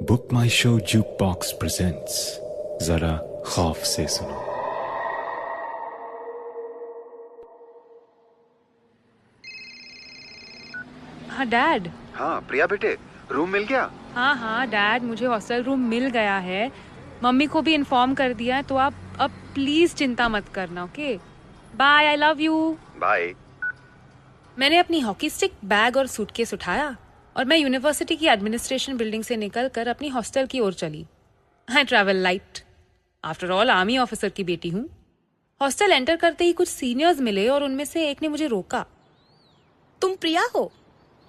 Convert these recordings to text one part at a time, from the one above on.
Book माई show juke box presents, जरा खौफ से सुनो। हाँ डैड। हाँ प्रिया बेटे, रूम मिल गया? हाँ डैड, मुझे हॉस्टल रूम मिल गया है। मम्मी को भी इन्फॉर्म कर दिया है, तो आप अब प्लीज चिंता मत करना। Okay bye, I love you. Bye. मैंने अपनी हॉकी स्टिक, बैग और सूटकेस उठाया और मैं यूनिवर्सिटी की एडमिनिस्ट्रेशन बिल्डिंग से निकलकर अपनी हॉस्टल की ओर चली। I travel light, after all army officer की बेटी हूँ। हॉस्टल एंटर करते ही कुछ सीनियर्स मिले और उनमें से एक ने मुझे रोका। तुम प्रिया हो?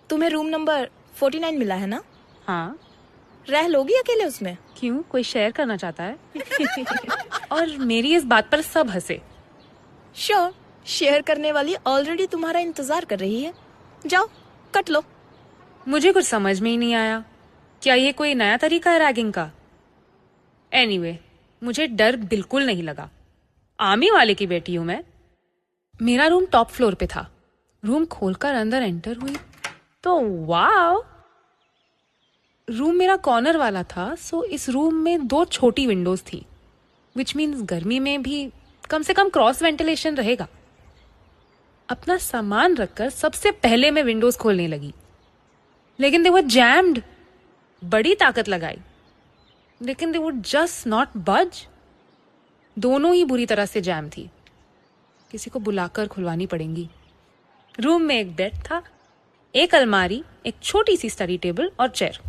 तुम्हें रूम नंबर 49 मिला है ना? हाँ। रह लोगी अकेले उसमें? क्यों, कोई शेयर करना चाहता है? और मेरी इस बात पर सब हंसे। श्योर, शेयर करने वाली ऑलरेडी तुम्हारा इंतजार कर रही है। जाओ कट लो। मुझे कुछ समझ में ही नहीं आया, क्या ये कोई नया तरीका है रैगिंग का? एनीवे, मुझे डर बिल्कुल नहीं लगा। आर्मी वाले की बेटी हूं मैं। मेरा रूम टॉप फ्लोर पे था। रूम खोलकर अंदर एंटर हुई तो वाओ, रूम मेरा कॉर्नर वाला था। सो इस रूम में 2 छोटी विंडोज थी, विच मीन्स गर्मी में भी कम से कम क्रॉस वेंटिलेशन रहेगा। अपना सामान रखकर सबसे पहले मैं विंडोज खोलने लगी, लेकिन दे वर जैम्ड। बड़ी ताकत लगाई, लेकिन दे वुड जस्ट नॉट बज। दोनों ही बुरी तरह से जैम थी। किसी को बुलाकर खुलवानी पड़ेंगी। रूम में एक बेड था, एक अलमारी, एक छोटी सी स्टडी टेबल और चेयर।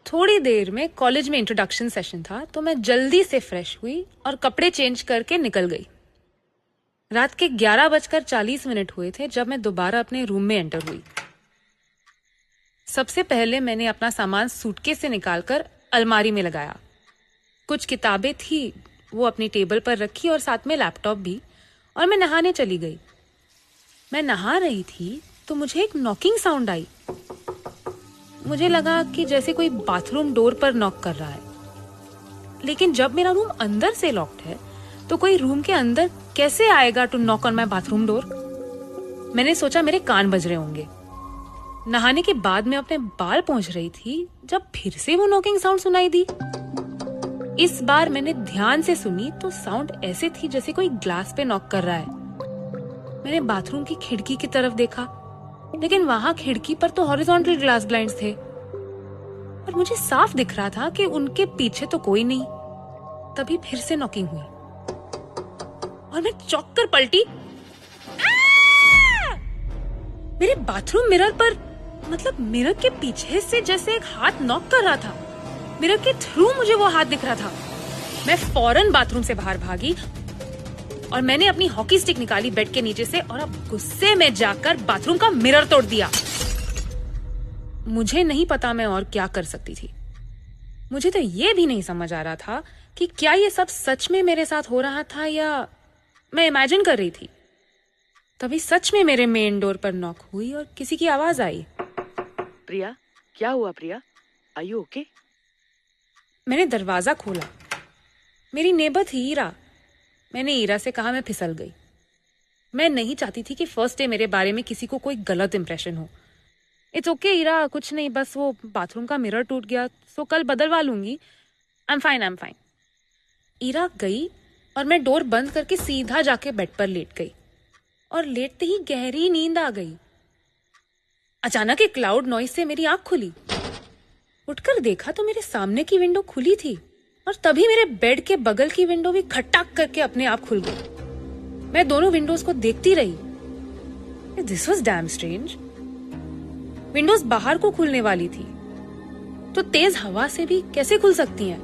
थोड़ी देर में कॉलेज में इंट्रोडक्शन सेशन था, तो मैं जल्दी से फ्रेश हुई और कपड़े चेंज करके निकल गई। रात के 11:40 हुए थे जब मैं दोबारा अपने रूम में एंटर हुई। सबसे पहले मैंने अपना सामान सूटकेस से निकालकर अलमारी में लगाया। कुछ किताबें थी, वो अपनी टेबल पर रखी और साथ में लैपटॉप भी, और मैं नहाने चली गई। मैं नहा रही थी तो मुझे एक नॉकिंग साउंड आई। मुझे लगा कि जैसे कोई बाथरूम डोर पर नॉक कर रहा है, लेकिन जब मेरा रूम अंदर से लॉक्ड है तो कोई रूम के अंदर कैसे आएगा to knock on my bathroom door? मैंने सोचा मेरे कान बज रहे होंगे। नहाने के बाद मैं अपने बाल पोंछ रही थी जब फिर से वो नॉकिंग साउंड सुनाई दी। इस बार मैंने ध्यान से सुनी तो साउंड ऐसे थी जैसे कोई ग्लास पे नॉक कर रहा है। मैंने बाथरूम की खिड़की की तरफ देखा, लेकिन वहां खिड़की पर तो हॉरिजॉन्टल ग्लास ब्लाइंड्स थे और मुझे साफ दिख रहा था कि उनके पीछे तो कोई नहीं। तभी फिर से नॉकिंग हुई और मैं चौंक कर पलटी। मेरे बाथरूम मिरर पर, मतलब मिरर के पीछे से जैसे एक हाथ नॉक कर रहा था। मिरर के थ्रू मुझे वो हाथ दिख रहा था। मैं फौरन बाथरूम से बाहर भागी और मैंने अपनी हॉकी स्टिक निकाली बेड के नीचे से और अब गुस्से में जाकर बाथरूम का मिरर तोड़ दिया। मुझे नहीं पता मैं और क्या कर सकती थी। मुझे तो ये भी नहीं समझ आ रहा था कि क्या ये सब सच में मेरे साथ हो रहा था या मैं इमेजिन कर रही थी। तभी सच में मेरे मेन डोर पर नॉक हुई और किसी की आवाज आई। प्रिया, क्या हुआ प्रिया? Are you okay? मैंने दरवाजा खोला। मेरी नेबर थी ईरा। मैंने ईरा से कहा मैं फिसल गई। मैं नहीं चाहती थी कि फर्स्ट डे मेरे बारे में किसी को कोई गलत इंप्रेशन हो। इट्स ओके ईरा, कुछ नहीं, बस वो बाथरूम का मिरर टूट गया, सो कल बदलवा लूंगी। I am fine. ईरा गई और मैं डोर बंद करके सीधा जाके बेड पर लेट गई और लेटते ही गहरी नींद आ गई। अचानक एक लाउड नॉइज से मेरी आंख खुली। उठकर देखा तो मेरे सामने की विंडो खुली थी और तभी मेरे बेड के बगल की विंडो भी खटाक करके अपने आप खुल गई। मैं दोनों विंडोज को देखती रही। This was dam strange. Windows बाहर को खुलने वाली थी तो तेज हवा से भी कैसे खुल सकती हैं?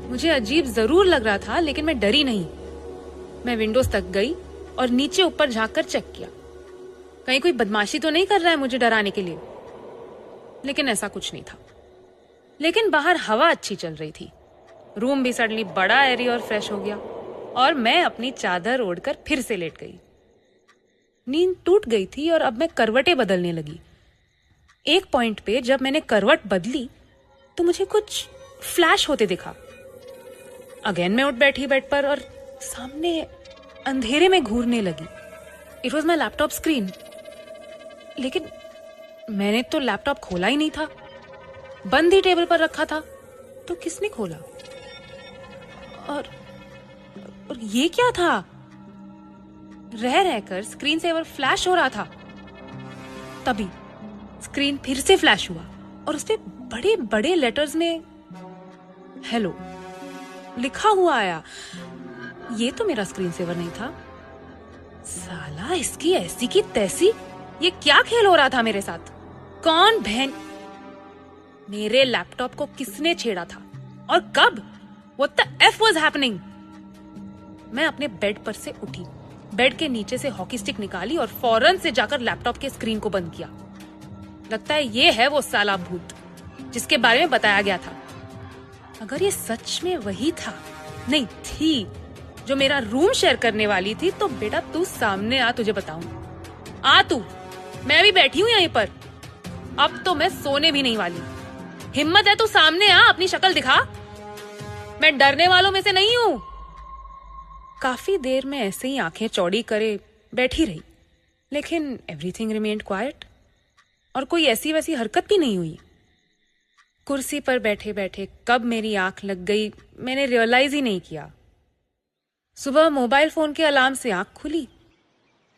मुझे अजीब जरूर लग रहा था, लेकिन मैं डरी नहीं। मैं विंडोज तक गई और नीचे ऊपर झांककर चेक किया, कहीं कोई बदमाशी तो नहीं कर रहा है मुझे डराने के लिए। लेकिन ऐसा कुछ नहीं था। लेकिन बाहर हवा अच्छी चल रही थी। रूम भी सडनली बड़ा एरी और फ्रेश हो गया और मैं अपनी चादर ओढ़कर फिर से लेट गई। नींद टूट गई थी और अब मैं करवटें बदलने लगी। एक पॉइंट पे जब मैंने करवट बदली तो मुझे कुछ फ्लैश होते दिखा। अगेन मैं उठ बैठी बेड पर और सामने अंधेरे में घूरने लगी। It was my laptop screen. लेकिन मैंने तो लैपटॉप खोला ही नहीं था। बंद ही टेबल पर रखा था। तो किसने खोला? और ये क्या था? रह रहकर स्क्रीन सेवर फ्लैश हो रहा था। तभी स्क्रीन फिर से फ्लैश हुआ और उस पे बड़े बड़े लेटर्स में हेलो लिखा हुआ आया। ये तो मेरा स्क्रीन सेवर नहीं था। साला, इसकी ऐसी की तैसी, ये क्या खेल हो रहा था मेरे साथ? कौन बहन? मेरे लैपटॉप को किसने छेड़ा था और कब? What the F was happening? मैं अपने बेड पर से उठी, बेड के नीचे से हॉकी स्टिक निकाली और फौरन से जाकर लैपटॉप के स्क्रीन को बंद किया। लगता है ये है वो साला भूत जिसके बारे में बताया गया था। अगर ये सच में वही था, नहीं थी, जो मेरा रूम शेयर करने वाली थी, तो बेटा तू सामने आ, तुझे बताऊं। आ तू, मैं भी बैठी हूं यहीं पर। अब तो मैं सोने भी नहीं वाली। हिम्मत है तू सामने आ, अपनी शक्ल दिखा। मैं डरने वालों में से नहीं हूं। काफी देर में ऐसे ही आंखें चौड़ी करे बैठी रही, लेकिन एवरीथिंग रिमेन्ड क्वाइट और कोई ऐसी वैसी हरकत भी नहीं हुई। कुर्सी पर बैठे बैठे कब मेरी आंख लग गई मैंने रियलाइज ही नहीं किया। सुबह मोबाइल फोन के अलार्म से आंख खुली।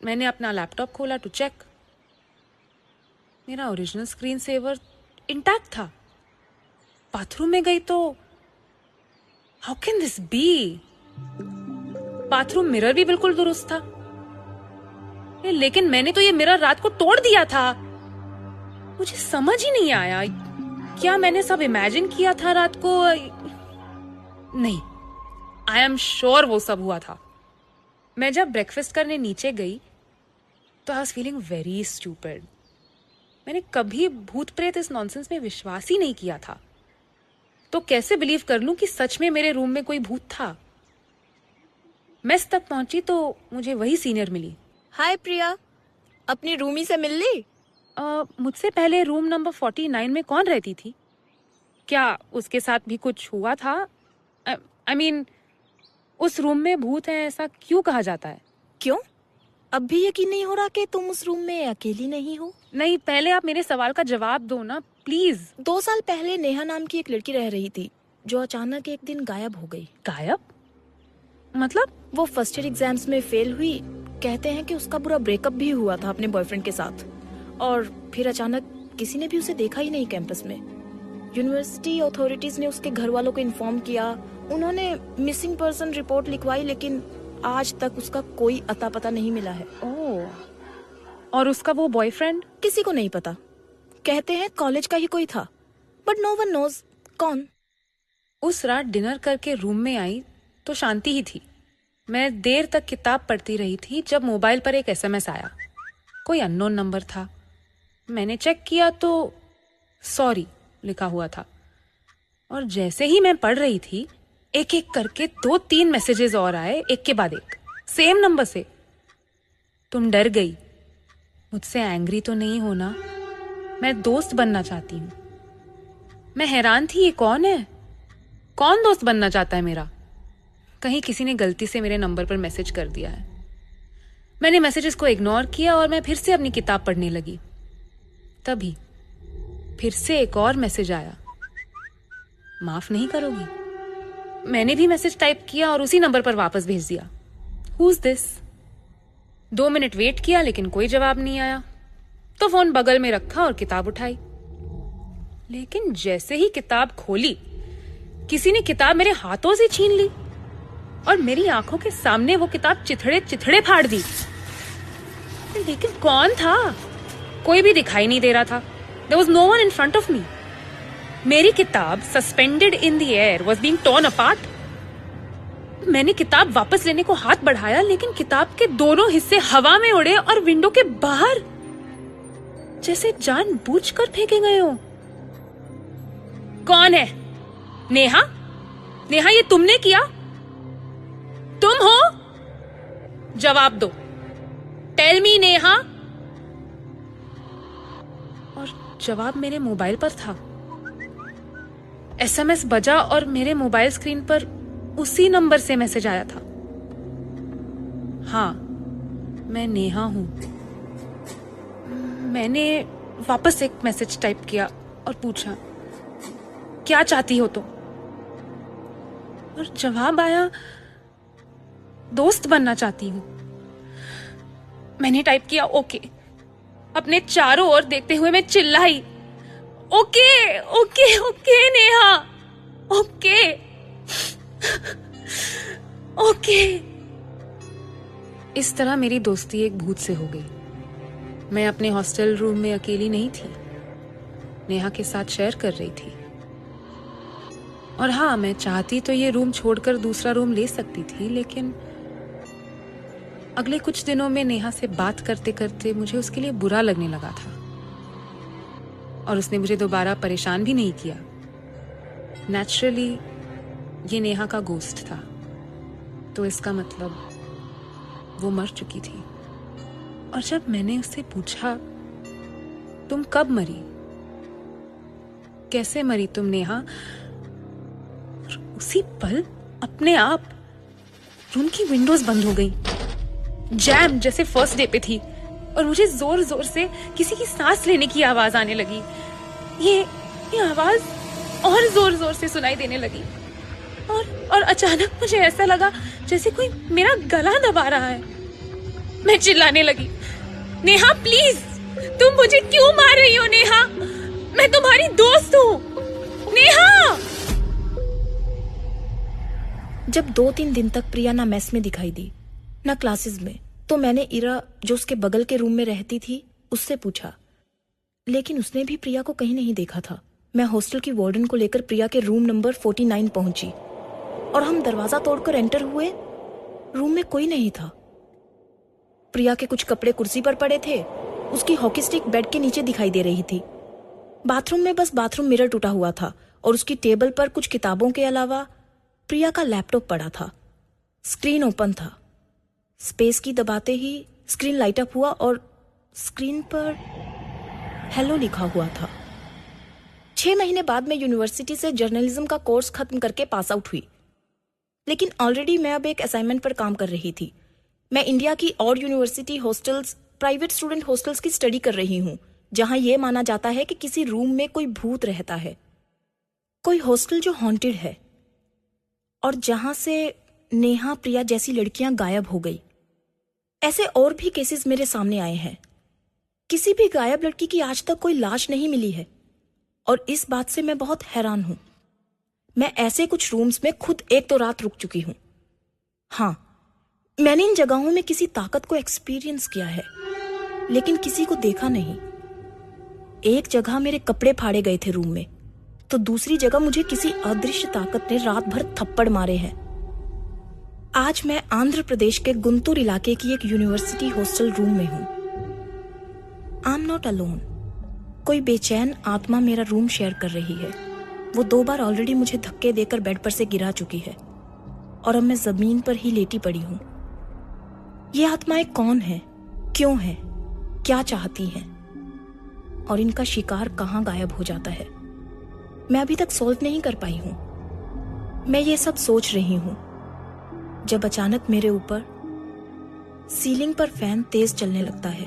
मैंने अपना लैपटॉप खोला टू चेक। मेरा ओरिजिनल स्क्रीन सेवर इंटैक्ट था। बाथरूम में गई तो how can this be? Bathroom mirror भी बिल्कुल दुरुस्त था। लेकिन मैंने तो ये मिरर रात को तोड़ दिया था। मुझे समझ ही नहीं आया, क्या मैंने सब इमेजिन किया था रात को? नहीं, आई एम श्योर वो सब हुआ था। मैं जब ब्रेकफास्ट करने नीचे गई तो I was feeling very stupid. मैंने कभी भूत प्रेत इस नॉनसेंस में विश्वास ही नहीं किया था, तो कैसे बिलीव कर लूं कि सच में मेरे रूम में कोई भूत था? मेस तक पहुंची तो मुझे वही सीनियर मिली। हाय प्रिया, अपनी रूमी से मिल ली? मुझसे पहले रूम नंबर 49 में कौन रहती थी? क्या उसके साथ भी कुछ हुआ था? I mean, उस रूम में भूत है ऐसा क्यों कहा जाता है? क्यों? अब भी यकीन नहीं हो रहा कि तुम उस रूम में अकेली नहीं हो? नहीं, पहले आप मेरे सवाल का जवाब दो ना प्लीज। 2 साल पहले नेहा नाम की एक लड़की रह रही थी जो अचानक एक दिन गायब हो गई। गायब? मतलब? वो फर्स्ट ईयर एग्जाम्स में फेल हुई। कहते हैं कि उसका बुरा ब्रेकअप भी हुआ था अपने बॉयफ्रेंड के साथ, और फिर अचानक किसी ने भी उसे देखा ही नहीं कैंपस में। यूनिवर्सिटी अथॉरिटीज ने उसके घर वालों को इन्फॉर्म किया। उन्होंने मिसिंग पर्सन रिपोर्ट लिखवाई, लेकिन आज तक उसका कोई अता पता नहीं मिला है। ओह, और उसका वो बॉयफ्रेंड? किसी को नहीं पता। कहते हैं कॉलेज का ही कोई था, बट नो वन नोज कौन। उस रात डिनर करके रूम में आई तो शांति ही थी। मैं देर तक किताब पढ़ती रही थी जब मोबाइल पर एक एसएमएस आया। कोई अननोन नंबर था। मैंने चेक किया तो सॉरी लिखा हुआ था, और जैसे ही मैं पढ़ रही थी एक एक करके 2-3 मैसेजेस और आए, एक के बाद एक, सेम नंबर से। तुम डर गई, मुझसे एंग्री तो नहीं होना, मैं दोस्त बनना चाहती हूँ। मैं हैरान थी, ये कौन है? कौन दोस्त बनना चाहता है मेरा? कहीं किसी ने गलती से मेरे नंबर पर मैसेज कर दिया है। मैंने मैसेजेस को इग्नोर किया और मैं फिर से अपनी किताब पढ़ने लगी। तभी फिर से एक और मैसेज आया, माफ नहीं करोगी? मैंने भी मैसेज टाइप किया और उसी नंबर पर वापस भेज दिया, who is this? 2 minute wait किया लेकिन कोई जवाब नहीं आया, तो फोन बगल में रखा और किताब उठाई। लेकिन जैसे ही किताब खोली, किसी ने किताब मेरे हाथों से छीन ली और मेरी आंखों के सामने वो किताब चिथड़े चिथड़े फाड़ दी। लेकिन कौन था? कोई भी दिखाई नहीं दे रहा था। There was no one in front of me. मेरी किताब suspended in the air was being torn apart. मैंने किताब वापस लेने को हाथ बढ़ाया, लेकिन किताब के दोनों हिस्से हवा में उड़े और विंडो के बाहर जैसे जानबूझकर फेंके गए हो। कौन है? नेहा? नेहा, ये तुमने किया? तुम हो? जवाब दो। Tell me Neha. और जवाब मेरे मोबाइल पर था। एसएमएस बजा और मेरे मोबाइल स्क्रीन पर उसी नंबर से मैसेज आया था। हाँ, मैं नेहा हूं। मैंने वापस एक मैसेज टाइप किया और पूछा, क्या चाहती हो तुम? और जवाब आया, दोस्त बनना चाहती हूं। मैंने टाइप किया ओके। अपने चारों ओर देखते हुए मैं चिल्लाई, okay okay okay Neha, okay okay. इस तरह मेरी दोस्ती एक भूत से हो गई। मैं अपने हॉस्टल रूम में अकेली नहीं थी, नेहा के साथ शेयर कर रही थी। और हाँ, मैं चाहती तो ये रूम छोड़कर दूसरा रूम ले सकती थी, लेकिन अगले कुछ दिनों में नेहा से बात करते करते मुझे उसके लिए बुरा लगने लगा था, और उसने मुझे दोबारा परेशान भी नहीं किया। नेचुरली ये नेहा का गोस्ट था, तो इसका मतलब वो मर चुकी थी। और जब मैंने उससे पूछा, तुम कब मरी, कैसे मरी तुम नेहा, उसी पल अपने आप रूम की विंडोज बंद हो गई, जैम जैसे फर्स्ट डे पे थी, और मुझे जोर जोर से किसी की सांस लेने की आवाज आने लगी। ये आवाज और जोर जोर से सुनाई देने लगी, और अचानक मुझे ऐसा लगा जैसे कोई मेरा गला दबा रहा है। मैं चिल्लाने लगी, नेहा प्लीज, तुम मुझे क्यों मार रही हो नेहा, मैं तुम्हारी दोस्त हूँ नेहा। जब 2-3 दिन तक प्रिया ना मेस में दिखाई दी ना क्लासेस में, तो मैंने इरा जो उसके बगल के रूम में रहती थी उससे पूछा, लेकिन उसने भी प्रिया को कहीं नहीं देखा था। मैं हॉस्टल की वार्डन को लेकर प्रिया के रूम नंबर 49 पहुंची, और हम दरवाजा तोड़कर एंटर हुए। रूम में कोई नहीं था। प्रिया के कुछ कपड़े कुर्सी पर पड़े थे, उसकी हॉकी स्टिक बेड के नीचे दिखाई दे रही थी। बाथरूम में बस बाथरूम मिरर टूटा हुआ था, और उसकी टेबल पर कुछ किताबों के अलावा प्रिया का लैपटॉप पड़ा था। स्क्रीन ओपन था। स्पेस की दबाते ही स्क्रीन लाइट अप हुआ और स्क्रीन पर हेलो लिखा हुआ था। 6 महीने बाद मैं यूनिवर्सिटी से जर्नलिज्म का कोर्स खत्म करके पास आउट हुई, लेकिन ऑलरेडी मैं अब एक असाइनमेंट पर काम कर रही थी। मैं इंडिया की और university hostels, private student hostels की स्टडी कर रही हूँ, जहां यह माना जाता है कि किसी रूम में कोई भूत रहता है, कोई हॉस्टल जो हॉन्टेड है, और जहां से नेहा, प्रिया जैसी लड़कियां गायब हो गई। ऐसे और भी केसेस मेरे सामने आए हैं। किसी भी गायब लड़की की आज तक कोई लाश नहीं मिली है, और इस बात से मैं बहुत हैरान हूं। मैं ऐसे कुछ रूम्स में खुद एक तो रात रुक चुकी हूं। हाँ, मैंने इन जगहों में किसी ताकत को एक्सपीरियंस किया है, लेकिन किसी को देखा नहीं। एक जगह मेरे कपड़े फाड़े गए थे रूम में, तो दूसरी जगह मुझे किसी अदृश्य ताकत ने रात भर थप्पड़ मारे हैं। आज मैं आंध्र प्रदेश के गुंटूर इलाके की एक यूनिवर्सिटी हॉस्टल रूम में हूं। I am not alone. कोई बेचैन आत्मा मेरा रूम शेयर कर रही है। वो 2 बार ऑलरेडी मुझे धक्के देकर बेड पर से गिरा चुकी है, और अब मैं जमीन पर ही लेटी पड़ी हूं। ये आत्माएं कौन है, क्यों है, क्या चाहती हैं, और इनका शिकार कहां गायब हो जाता है, मैं अभी तक सॉल्व नहीं कर पाई हूं। मैं ये सब सोच रही हूं जब अचानक मेरे ऊपर सीलिंग पर फैन तेज चलने लगता है,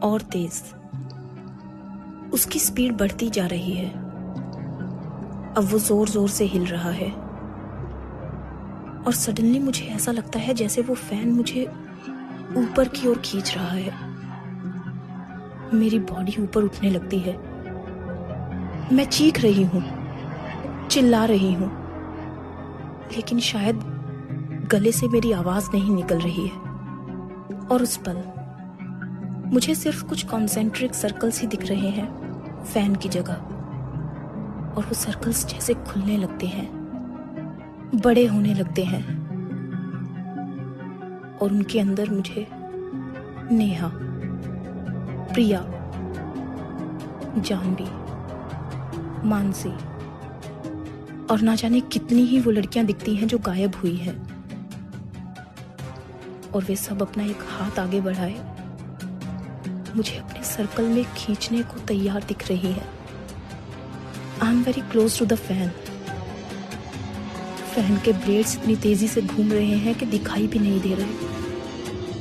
और तेज। उसकी स्पीड बढ़ती जा रही है। अब वो जोर जोर से हिल रहा है, और सडनली मुझे ऐसा लगता है जैसे वो फैन मुझे ऊपर की ओर खींच रहा है। मेरी बॉडी ऊपर उठने लगती है। मैं चीख रही हूं, चिल्ला रही हूं, लेकिन शायद गले से मेरी आवाज नहीं निकल रही है। और उस पल मुझे सिर्फ कुछ कॉन्सेंट्रिक सर्कल्स ही दिख रहे हैं फैन की जगह, और वो सर्कल्स जैसे खुलने लगते हैं, बड़े होने लगते हैं, और उनके अंदर मुझे नेहा, प्रिया, जानवी, मानसी और ना जाने कितनी ही वो लड़कियां दिखती हैं जो गायब हुई हैं, और वे सब अपना एक हाथ आगे बढ़ाए मुझे अपने सर्कल में खींचने को तैयार दिख रही है। I am very close to the fan. Fan के ब्लेड्स इतनी तेजी से घूम रहे हैं कि दिखाई भी नहीं दे रहे,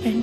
एंड